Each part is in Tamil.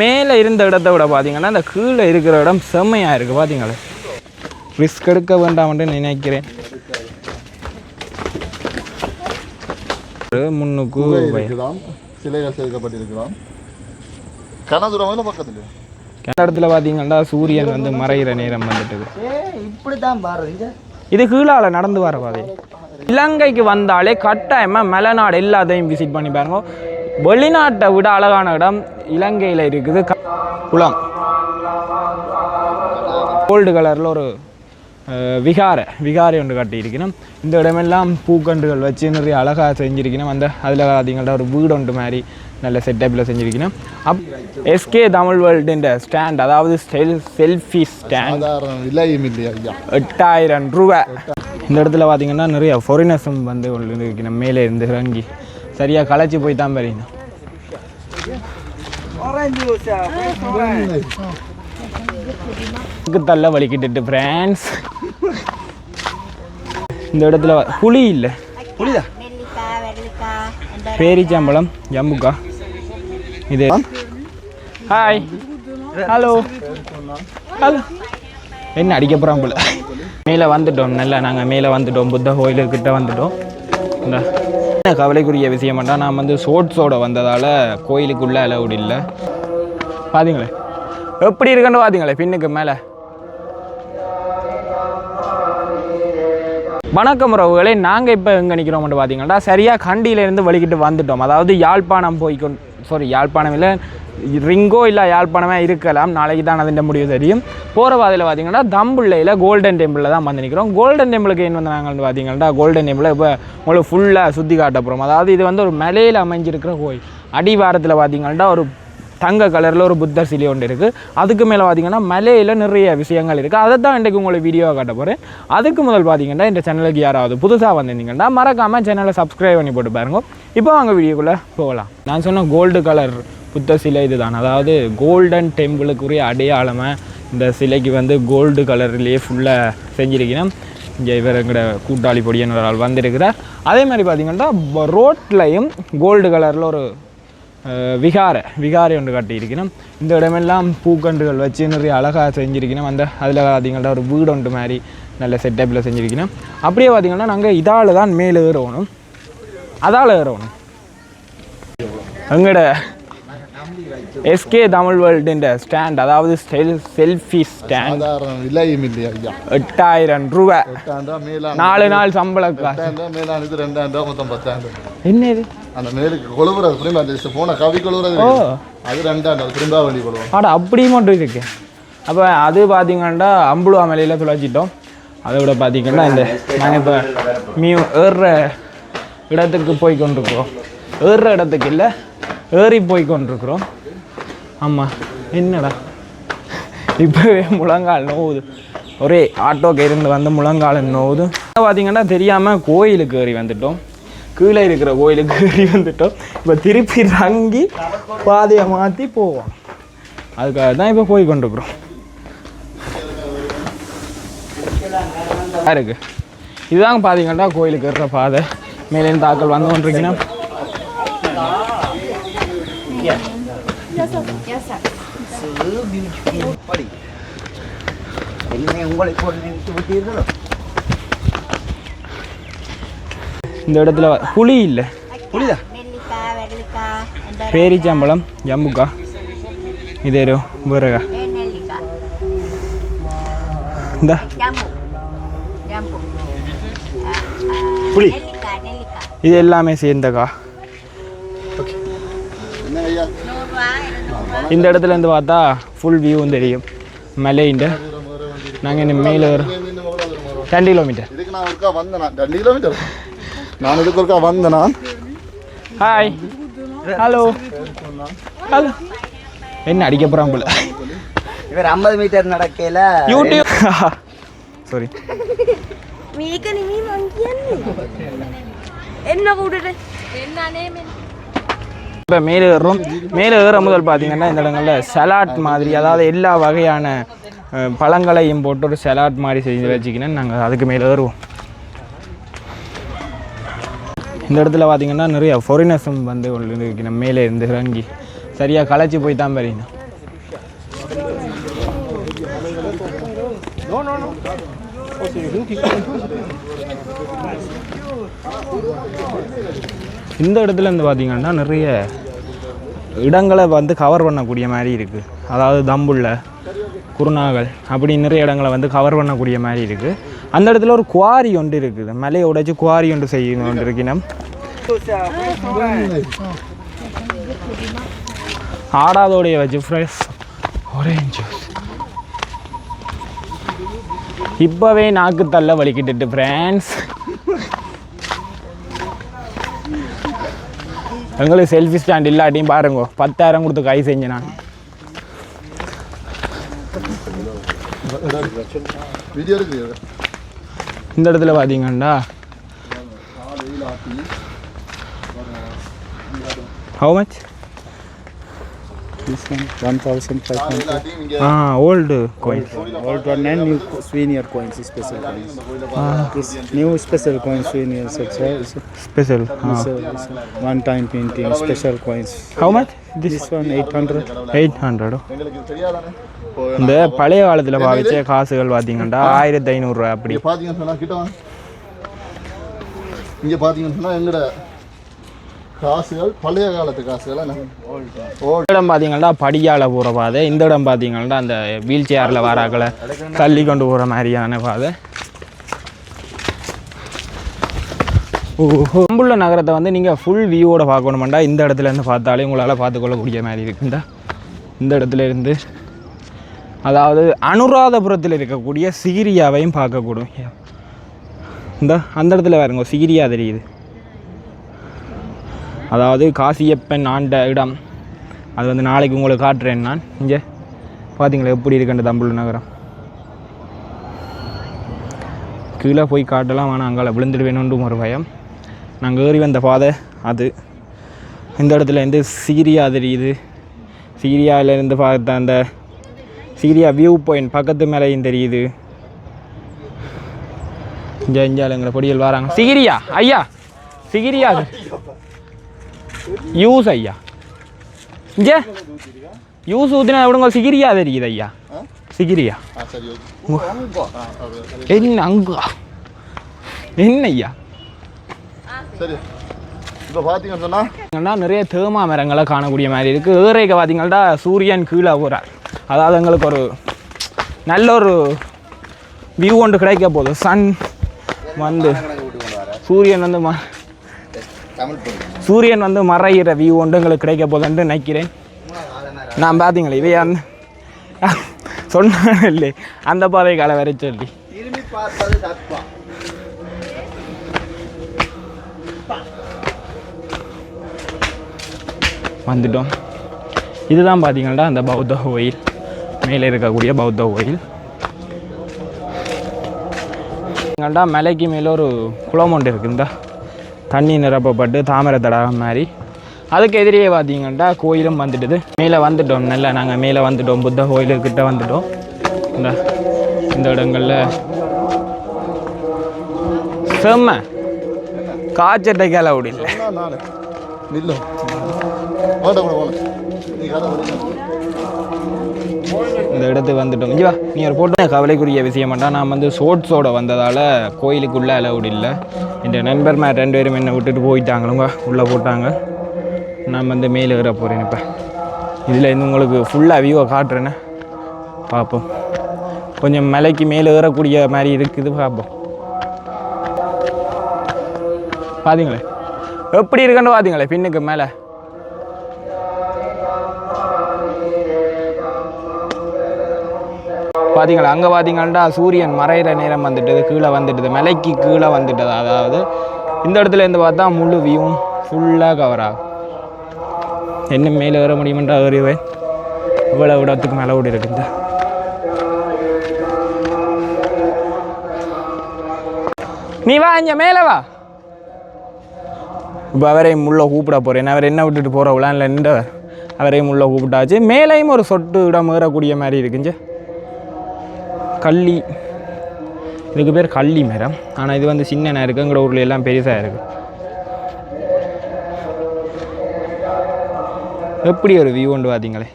மேலே இருந்த இடத்த விட பார்த்தீங்கன்னா அந்த கீழே இருக்கிற இடம் செம்மையாக இருக்குது. பார்த்தீங்களா, ரிஸ்க் எடுக்க வேண்டாம்னு நினைக்கிறேன். முன்னுக்கு சிலைகள் சேர்க்கப்பட்டிருக்கலாம். கனதுரம் பக்கத்துல இடத்துல பார்த்தீங்கன்னா சூரியன் வந்து மறைகிற நேரம் வந்துட்டு இப்படிதான் பாருங்க. இது கீழால நடந்து வர பாதை. இலங்கைக்கு வந்தாலே கட்டாயமாக மலைநாடு எல்லாத்தையும் விசிட் பண்ணி பாருங்க. வெளிநாட்டை விட அழகான இடம் இலங்கையில் இருக்குது. குளம் கோல்டு கலரில் ஒரு விகாரை ஒன்று கட்டியிருக்கணும். இந்த இடமெல்லாம் பூக்கண்டுகள் வச்சு நிறைய அழகாக செஞ்சுருக்கணும். அந்த அதில் பார்த்தீங்கன்னா ஒரு வீடு ஒன்று மாதிரி நல்ல செட்டப்பில் செஞ்சுருக்கணும். எஸ்கே தமிழ் வேர்ல்டுன்ற ஸ்டாண்ட், அதாவது செல்ஃபி ஸ்டாண்ட் 8000 ரூபா. இந்த இடத்துல பார்த்தீங்கன்னா நிறைய ஃபாரினர்ஸும் வந்து இருக்கணும். மேலே இருந்து இறங்கி சரியாக களைச்சி போய் தான் பாருங்க. தள்ள வலிக்கிட்டு ஃப்ரெண்ட்ஸ். இந்த இடத்துல புளி இல்லை, புளிதா பேரிச்சாம்பழம், ஜம்புக்கா. இது ஹாய் ஹலோ ஹலோ என்ன அடிக்க போகிறோம் போல. மேலே வந்துட்டோம், நல்லா நாங்கள் மேலே வந்துட்டோம். புத்த கோயிலுக்கிட்ட வந்துட்டோம். இந்த கவலைக்குரிய விஷயம் பண்ணால் நான் வந்து ஷோட்ஸோடு வந்ததால் கோயிலுக்குள்ளே அலவுட் இல்லை. பார்த்தீங்களே எப்படி இருக்குன்னு பார்த்தீங்களே பின்னுக்கு மேலே. வணக்கம் உறவுகளே, நாங்கள் இப்போ எங்கே நிற்கிறோம்னு பார்த்தீங்கன்னா சரியாக கண்டியிலேருந்து வலிக்கிட்டு வந்துட்டோம். அதாவது யாழ்ப்பாணம் யாழ்ப்பாணம் இல்லை, ரிங்கோ இல்லை யாழ்ப்பாணமே இருக்கலாம். நாளைக்கு தான் அதிൻ്റെ முடிவு தெரியும். போகிற பாதையில் பார்த்தீங்கன்னா தம்புள்ளையில் கோல்டன் டெம்பிளில் தான் வந்து நிற்கிறோம். கோல்டன் டெம்பிளுக்கு என்ன வந்து நாங்கள் பார்த்தீங்கன்னா கோல்டன் டெம்பிளை இப்போ உங்களுக்கு ஃபுல்லாக சுற்றி காட்ட போகிறோம். அதாவது இது வந்து ஒரு மலையில் அமைஞ்சிருக்கிற கோயில். அடிவாரத்தில் பார்த்தீங்கன்னா ஒரு தங்க கலரில் ஒரு புத்தர் சிலை ஒன்று இருக்குது. அதுக்கு மேலே பார்த்தீங்கன்னா மலையில் நிறைய விஷயங்கள் இருக்குது. அதை தான் இன்றைக்கு உங்களுக்கு வீடியோவை காட்ட போகிறேன். அதுக்கு முதல் பார்த்தீங்கன்னா இந்த சேனலுக்கு யாராவது புதுசாக வந்திருந்தீங்கன்னா மறக்காமல் சேனலை சப்ஸ்கிரைப் பண்ணி போட்டு பாருங்க. இப்போ வாங்க வீடியோக்குள்ளே போகலாம். நான் சொன்ன கோல்டு கலர் புத்தர் சிலை இது தான். அதாவது கோல்டன் டெம்பிளுக்குரிய அடையாளமாக இந்த சிலைக்கு வந்து கோல்டு கலர்லேயே ஃபுல்லாக செஞ்சிருக்கணும். இங்கே இவர் எங்கட கூட்டாளி பொடியன் ஒரு ஆள் வந்திருக்கிறார். அதே மாதிரி பார்த்தீங்கன்னா ரோட்லையும் கோல்டு கலரில் ஒரு விகாரை ஒன்று கட்டியிருக்கணும். இந்த இடமெல்லாம் பூக்கண்டுகள் வச்சு நிறைய அழகாக செஞ்சுருக்கணும். அந்த அதில் பார்த்தீங்கன்னா ஒரு வீடு ஒன்று மாதிரி நல்ல செட்டப்பில் செஞ்சுருக்கணும். அப்படியே பார்த்தீங்கன்னா நாங்கள் இதால் தான் மேலே ஏறணும், அதால் ஏறணும். எங்கட எஸ்கே தமிழ் வேர்ல்டுன்ற ஸ்டாண்ட், அதாவது செல்ஃபி ஸ்டாண்ட் 8000 ரூபா. 4 நாள் சம்பளம் காசு. என்ன இது அந்த மேலுக்கு கொழுவுறது பிரிம்பு போன கவி கொழுவுறது அது 2000 பிரிம்பா வண்டி கொழுவோம். அப்படி மட்டும் இருக்கு. அப்போ அது பார்த்தீங்கன்னா அம்புழுவா மலையில் துளைச்சிட்டோம். அதை விட பார்த்தீங்கன்னா இந்த நாங்கள் இப்போ ஏறுற இடத்துக்கு போய் கொண்டிருக்கிறோம். ஏறுற இடத்துக்கு இல்லை, ஏறி போய் கொண்டிருக்கிறோம். ஆமாம், என்னடா இப்போவே முழங்கால் நோவுது. ஒரே ஆட்டோக்கு இருந்து வந்து முழங்கால் நோவுது. பார்த்தீங்கன்னா தெரியாமல் கோயிலுக்கு ஏறி வந்துட்டோம். கீழே இருக்கிற கோயிலுக்கு ஏறி வந்துட்டோம். இப்போ திருப்பி இறங்கி பாதையை மாற்றி போவோம். அதுக்காக தான் இப்போ போய் கொண்டிருக்கிறோம். இருக்கு இதுதாங்க பார்த்தீங்கன்னா கோயிலுக்கு ஏறுற பாதை. மேலேருந்து தாக்கல் வந்து கொண்டிருக்கீங்கன்னா இந்த இடத்துல புளி இல்லை, புளிதா பேரிச்சாம்பழம், ஜம்புக்கா. இது வேறகா இந்த புளி, இது எல்லாமே சேர்ந்தக்கா. இந்த இடத்துல இருந்து பார்த்தா ஃபுல் வியூவும் தெரியும் மலையின். நாங்கள் இந்த மேலே 2 கிலோமீட்டர். நான் இதுக்கு ஒருக்கா வந்தேனா. ஹாய் ஹலோ ஹலோ என்ன அடிக்க போகிறான் போல. இவர் 50 மீட்டர் நடக்கல யூடியூப் சாரி இப்போ மேலே ஏறுறோம். மேலே ஏற முதல் பார்த்தீங்கன்னா இந்த இடங்களில் சலாட் மாதிரி, அதாவது எல்லா வகையான பழங்களையும் போட்டு ஒரு சலாட் மாதிரி செஞ்சு வச்சுக்கின்னு நாங்கள் அதுக்கு மேலே ஏறுவோம். இந்த இடத்துல பார்த்தீங்கன்னா நிறைய ஃபாரினர்ஸும் வந்து இருக்கணும். மேலே இருந்து இறங்கி சரியாக களைச்சி போய் தான் பாருங்க. இந்த இடத்துல இருந்து பார்த்தீங்கன்னா நிறைய இடங்களை வந்து கவர் பண்ணக்கூடிய மாதிரி இருக்குது. அதாவது தம்புள்ள குருநாகல் அப்படி நிறைய இடங்களை வந்து கவர் பண்ணக்கூடிய மாதிரி இருக்குது. அந்த இடத்துல ஒரு குவாரி ஒன்று இருக்குது, மலையை உடைச்சி குவாரி ஒன்று செய்யணும் ஒன்று இருக்கணும். ஆடாதோடைய வச்சு ஃப்ரெஷ் ஆரஞ்சு ஜூஸ் இப்போவே நாக்கு தள்ள வலிக்கிட்டு ஃப்ரெண்ட்ஸ். எங்களுக்கு செல்ஃபி ஸ்டாண்ட் இல்லாட்டியும் பாருங்க 10,000 கொடுத்து கை செஞ்சேன் நான். இந்த இடத்துல பார்த்தீங்கன்னா how much? This one 1,500. Old coins. Old one and new souvenir coins, special coins. This new special coins, souvenir Special. one time painting, special coins. How much? This one 800. 800. இந்த பழைய காலத்தில் பாவிச்ச காசுகள் பார்த்தீங்கன்னா 1,500 ரூபா அப்படி. பார்த்தீங்கன்னு சொன்னால் கிட்ட இங்கே பார்த்தீங்கன்னு சொன்னால் எங்களோட காசுகள் பழைய காலத்து காசுகள். இடம் பார்த்தீங்கன்னா படியால் போகிற பாதை, இந்த இடம் பார்த்தீங்கன்னா அந்த வீல் சேரில் வராக்களை தள்ளி கொண்டு போகிற மாதிரியான பாதை. கம்புள்ள நகரத்தை வந்து நீங்கள் ஃபுல் வியூவோட பார்க்கணுமெண்டா இந்த இடத்துலேருந்து பார்த்தாலே உங்களால் பார்த்துக்கொள்ளக்கூடிய மாதிரி இருக்குண்டா. இந்த இடத்துல இருந்து அதாவது அனுராதபுரத்தில் இருக்கக்கூடிய சிகிரியாவையும் பார்க்கக்கூடும். இந்த அந்த இடத்துல பாருங்க சிகிரியா தெரியுது, அதாவது காசியப்பன் ஆண்ட இடம். அது வந்து நாளைக்கு உங்களுக்கு காட்டுறேன் நான். இங்கே பார்த்தீங்களா எப்படி இருக்குன்ற தம்புள்ள நகரம். கீழே போய் காட்டலாம், ஆனால் அங்கே விழுந்துடுவேணுன்றும் ஒரு பயம். நாங்கள் ஏறி வந்த பாதை அது. இந்த இடத்துல இருந்து சிகிரியா தெரியுது. சிகிரியாவிலேருந்து பார்த்த அந்த சிகிரியா வியூ பாயிண்ட் பக்கத்து மேலேயும் தெரியுது. இஞ்சாலுங்கிற பொடியல் வராங்க. சிகிரியா ஐயா, சிகிரியா யூஸ் ஐயா, இங்கே யூஸ் ஊற்றினா எவ்வளோங்க சிகிரியா தெரியுது ஐயா. சிகிரியா என்ன அங்கா என்ன ஐயா. சரி, இப்போ பார்த்தீங்கன்னா நிறைய தேமா மரங்களை காணக்கூடிய மாதிரி இருக்குது. ஏறைக்க பார்த்தீங்கன்னா சூரியன் கீழே போகிறார். அதாவது எங்களுக்கு ஒரு நல்ல ஒரு வியூ ஒன்று கிடைக்க போகுது. சன் வந்து சூரியன் வந்து மறைகிற வியூ ஒன்று எங்களுக்கு கிடைக்க போகுதுன்னு நினைக்கிறேன் நான். பார்த்தீங்களே இவையா சொன்ன இல்லை அந்த பாதை காலை வரை சொல்லி வந்துட்டோம். இதுதான் பார்த்தீங்கன்னா அந்த பௌத்த கோயில், மேலே இருக்கக்கூடிய பௌத்த கோயில். மலைக்கு மேலே ஒரு குளம் ஒன்று இருக்குது, இந்த தண்ணி நிரப்பப்பட்டு தாமரை தடாகம் மாதிரி. அதுக்கு எதிரியே பார்த்தீங்கன்னா கோயிலும் வந்துட்டுது. மேலே வந்துட்டோம், நல்லா நாங்கள் மேலே வந்துட்டோம், புத்த கோயிலுக்கிட்ட வந்துட்டோம். இந்த இடங்களில் செம்ம காய்ச்சட்டைக்கு அளவுடு இல்லை. இந்த இடத்துக்கு வந்துட்டோம். இங்கே நீ ஒரு போட்டு கவலைக்குரிய விஷயம் பண்ணா, நான் வந்து ஷோட்ஸோடு வந்ததால் கோயிலுக்குள்ளே அலவுட் இல்லை. என் நண்பர்மார் 2 பேரும் என்னை விட்டுட்டு போயிட்டாங்களுங்க, உள்ளே போட்டாங்க. நான் வந்து மேலே ஏற போகிறேன். இப்போ இதில் இருந்து உங்களுக்கு ஃபுல்லாக வியூவை காட்டுறேன்னு பார்ப்போம். கொஞ்சம் மலைக்கு மேலே ஏறக்கூடிய மாதிரி இருக்குது, பார்ப்போம். பார்த்தீங்களே எப்படி இருக்குன்னு பார்த்தீங்களே பின்னுக்கு மேலே. பார்த்தீங்களா அங்கே பார்த்தீங்கன்னா சூரியன் மறைகிற நேரம் வந்துட்டது, கீழே வந்துட்டுது, மலைக்கு கீழே வந்துட்டது. அதாவது இந்த இடத்துல இருந்து பார்த்தா முழு வியூவும் ஃபுல்லாக கவர் ஆகும். என்ன மேலே ஏற முடியுமென்றா ஏறிவேன். இவ்வளோ இடத்துக்கு மேலே ஓடி இருக்குங்க. நீ வா இங்கே மேலே வா. இப்போ அவரையும் உள்ளே கூப்பிட போகிறேன். அவர் என்ன விட்டுட்டு போகிற விழான்ல நின்றவர் அவரையும் உள்ளே கூப்பிட்டாச்சு. மேலேயும் ஒரு சொட்டு இடம் ஏறக்கூடிய மாதிரி இருக்குங்க. கள்ளி, இதுக்கு பேர் கள்ளி மரம். ஆனால் இது வந்து சின்ன இருக்குது, எங்களோட ஊரில் எல்லாம் பெருசாக இருக்குது. எப்படி ஒரு வியூ ஒன்று பார்த்தீங்களே.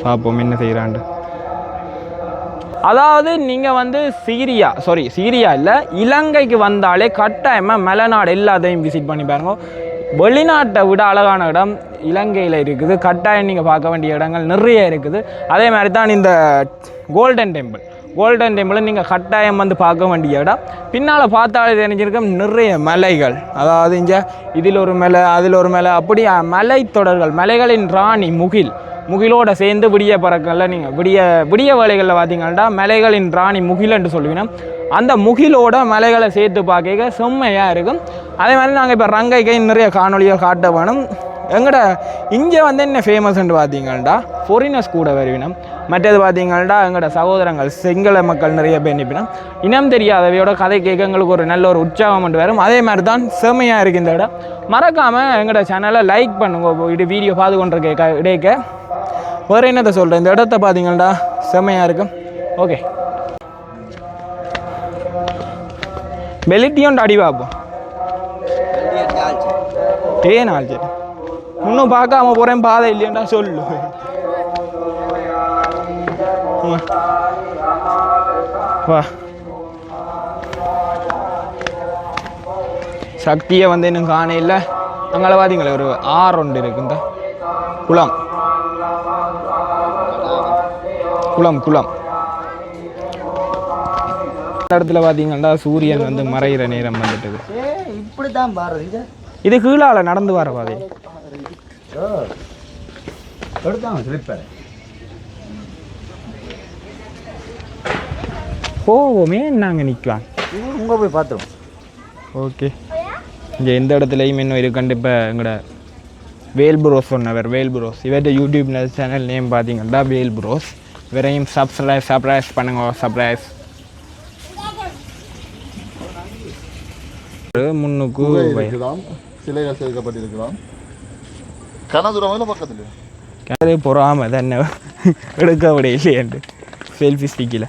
பார்ப்போம் என்ன செய்கிறாண்டு. அதாவது நீங்கள் வந்து சீரியா இல்லை, இலங்கைக்கு வந்தாலே கட்டாயமாக மலைநாடு எல்லாத்தையும் விசிட் பண்ணி பாருங்க. வெளிநாட்டை விட அழகான இடம் இலங்கையில் இருக்குது. கட்டாயம் நீங்கள் பார்க்க வேண்டிய இடங்கள் நிறைய இருக்குது. அதே மாதிரி தான் இந்த கோல்டன் டெம்பிள் நீங்கள் கட்டாயம் வந்து பார்க்க வேண்டிய இடம். பின்னால் பார்த்தாலே தெரிஞ்சிருக்கும் நிறைய மலைகள். அதாவது இங்கே இதில் ஒரு மலை அதில் ஒரு மலை, அப்படி மலைத்தொடர்கள், மலைகளின் ராணி முகிலோட சேர்ந்து விடிய பறக்கல. நீங்கள் விடிய வேலைகளில் பார்த்தீங்கன்னா மலைகளின் ராணி முகில்ன்னு சொல்லுவீங்கன்னா அந்த முகிலோட மலைகளை சேர்த்து பார்க்க செம்மையாக இருக்கும். அதே மாதிரி நாங்கள் இப்போ ரங்கைக்கை நிறைய காணொலிகள் காட்ட வேணும். எங்கட இங்கே வந்து என்ன ஃபேமஸ்ன்னு பார்த்தீங்கன்னா ஃபாரினர்ஸ் கூட வருவினம். மற்றது பார்த்தீங்கன்னா எங்களோட சகோதரங்கள் சிங்கள மக்கள் நிறைய பேர் நிற்பினோம். இனம் தெரியாதவையோட கதை கேட்க எங்களுக்கு ஒரு நல்ல ஒரு உற்சாகம் வரும். அதே மாதிரி தான் செம்மையாக இருக்குது இந்த இடம். மறக்காமல் எங்களோட சேனலை லைக் பண்ணுங்க. இது வீடியோ பார்த்து கொண்டிருக்க இடைக்க வேறு என்னத்தை சொல்கிறேன், இந்த இடத்த பார்த்தீங்கன்னா செம்மையாக இருக்கும். ஓகே, பெலிட்டியோண்டு அடி பார்ப்போம். நாள் சரி இன்னும் பார்க்காம போகிறேன், பாதை இல்லையாண்டா சொல்லு. வா, சக்தியை வந்து இன்னும் காண இல்லை. அங்கே பார்த்தீங்களே ஒரு ஆறு ஒன்று இருக்கு, இந்த குளம். இந்த இடத்துல பார்த்தீங்கன்னா சூரியன் வந்து மறைகிற நேரம் வந்துட்டு இப்படி தான் பாருங்க. இது கீழால நடந்து வர பாதை. போவோமே, நாங்கள் நிற்கலாம். உங்க போய் பார்த்துருவோம். ஓகே, இங்கே எந்த இடத்துலையும் இன்னும் இருக்குன்னு இப்போ எங்களோட வேல்புரோஸ் சொன்னவர். வேல்புரோஸ் இவர்கிட்ட யூடியூப் சேனல் நேம் பார்த்தீங்கன்னா வேல்புரோஸ். இவரையும் சப்ஸ்கிரைப் பண்ணுங்க. சப்ஸ்கிரைப் முன்னுக்கு சிலைகள் சேர்க்கப்பட்டிருக்கலாம். கனதுரமையில் பக்கத்தில் அது பொறாம തന്നെ எடுக்க விட இல்லையாண்டு செல்ஃபி ஸ்டிக்கில்.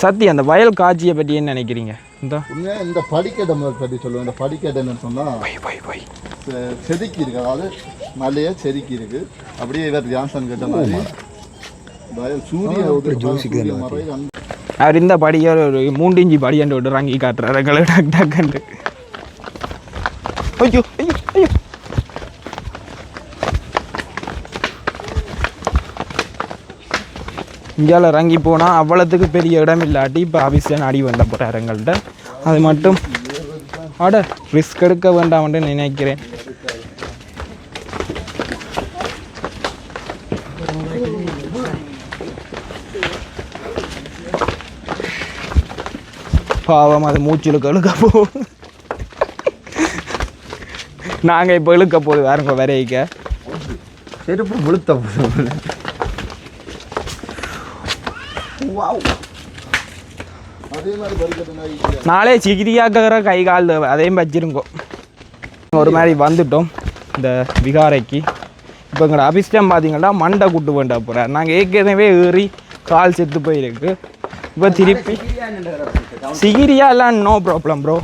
சத்தி, அந்த வயல் காட்சியை பற்றி என்ன நினைக்கிறீங்க? இந்த படிக்கட்டை பற்றி சொல்லுவேன். இந்த படிக்கட்டை என்ன சொன்னால் செதுக்கி இருக்கு, அதாவது மலையை செதுக்கி இருக்கு. அப்படியே இவர் ஜான்சன் கேட்ட மாதிரி அவர் இந்த படியை ஒரு 3 இன்ச்சு படியாண்டு விட்டு ரங்கி காட்டுறாரு எங்களை டக் டக்குண்டு. ஐயோ ஐயோ ஐயோ, இந்தியாவில் இறங்கி போனால் அவ்வளோத்துக்கு பெரிய இடம் இல்லாட்டி இப்போ ஆஃபீஸில் அடி வந்த போகிறார் எங்கள்கிட்ட. அது மட்டும் ரிஸ்க் எடுக்க வேண்டாம்னு நினைக்கிறேன். பாவம், அது மூச்சிலுக்கு இழுக்க போகும். நாங்கள் இப்போ இழுக்க போகுது வேறுங்க வரைக்க செருப்பு முழுத்த போதும். நாளே சிகிரியாக்கிற கை கால் அதையும் வச்சிருங்கோ. ஒரு மாதிரி வந்துட்டோம் இந்த விகாரைக்கு. இப்போ எங்களோட அபிஷ்டம் பார்த்தீங்கன்னா மண்டை கூட்டு வேண்டா போகிறார். நாங்கள் ஏற்கனவே ஏறி கால் செத்து போயிருக்கு. இப்போ திருப்பி சிகிரியா எல்லாம் நோ ப்ராப்ளம் ப்ரோ.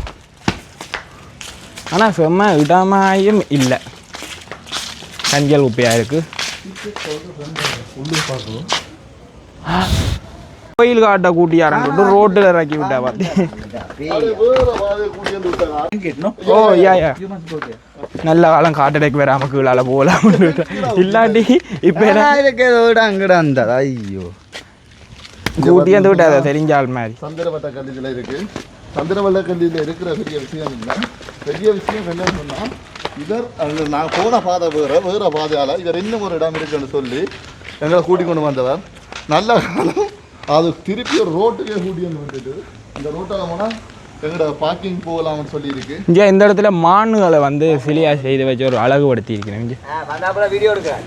ஆனால் செம்ம இடமாயும் இல்லை, கஞ்சல் உப்பையாக இருக்குது. கோயில் காட்ட கூட்டியாரன் ரோட்டில் இறக்கி விட்டா பார்த்து. ஓ யா நல்ல காலம் காட்டடைக்கு வராம கீழால போகலாம் இல்லாட்டி இப்போ அங்கடா அந்த ஐயோ கூட்டியாந்து விட்டாத தெரிஞ்சால் மாதிரி. சந்திரவட்ட கல்லியில் இருக்கு. சந்திரவட்ட கல்லியில் இருக்கிற பெரிய விஷயம் இல்லை. பெரிய விஷயம் என்னன்னு சொன்னால் இவர் நான் போன பாதை வேறு பாதையால் இவர் இன்னும் ஒரு இடம் இருக்குன்னு சொல்லி எங்களை கூட்டி கொண்டு வந்தவர். நல்ல காலம் அது திருப்பி ஒரு ரோட்டுக்கே கூட்டி வந்துட்டு இந்த ரோட்டால் போனால் எங்களோட பார்க்கிங் போகலாம்னு சொல்லியிருக்கு. இங்கே இந்த இடத்துல மானுகளை வந்து சிலியா செய்து வச்சு ஒரு அழகுபடுத்தி இருக்கிறேன். வீடியோ எடுக்கிறேன்.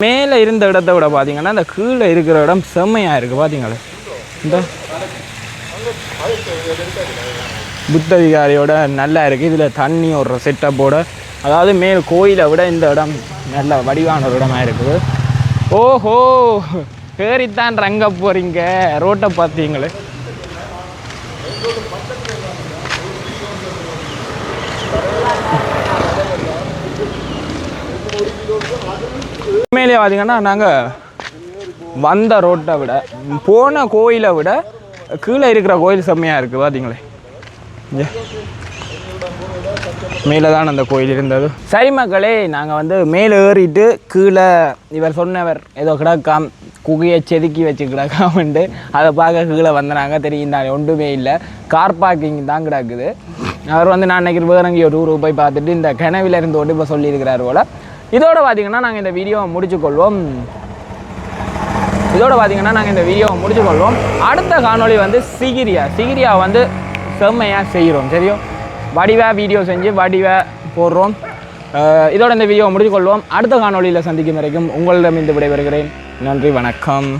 மேலே இருந்த இடத்த விட பார்த்தீங்கன்னா இந்த கீழே இருக்கிற இடம் செம்மையாக இருக்குது. பார்த்தீங்களா இந்த புத்த விகாரியோட நல்லா இருக்குது. இதில் தண்ணி ஒரு செட்டப்போட, அதாவது மேல் கோயிலை விட இந்த இடம் நல்ல வடிவான ஒரு இடமா இருக்குது. ஓஹோ, பேரித்தான் ரங்க போகிறீங்க, ரோட்டை பார்த்தீங்களே. உண்மையிலே பார்த்தீங்கன்னா நாங்கள் வந்த ரோட்டை விட போன கோயிலை விட கீழே இருக்கிற கோயில் செம்மையாக இருக்குது பார்த்தீங்களே. மேலே தான் அந்த கோயில் இருந்தது. சரி மக்களே, நாங்கள் வந்து மேலே ஏறிட்டு கீழே இவர் சொன்னவர் ஏதோ கிடக்காம் குகையை செதுக்கி வச்சு கிடக்காமண்டு அதை பார்க்க கீழே வந்தாங்க. தெரியும் தான் ஒன்றுமே இல்லை, கார் பார்க்கிங் தான் கிடக்குது. அவர் வந்து நான் நினைக்கிற வேறு எங்கேயோ டூருக்கு போய் பார்த்துட்டு இந்த கிணவில இருந்து ஓட்டு இப்போ சொல்லியிருக்கிறார் போல். இதோட பார்த்தீங்கன்னா நாங்கள் இந்த வீடியோவை முடிச்சுக்கொள்வோம். அடுத்த காணொளி வந்து சிகிரியா வந்து செம்மையாக செய்கிறோம். சரியோ, வடிவாக வீடியோ செஞ்சு வடிவாக போடுறோம். இதோட இந்த வீடியோவை முடிச்சுக்கொள்வோம். அடுத்த காணொளியில் சந்திக்கும் வரைக்கும் உங்களிடம் இந்த விடைபெறுகிறேன். நன்றி, வணக்கம்.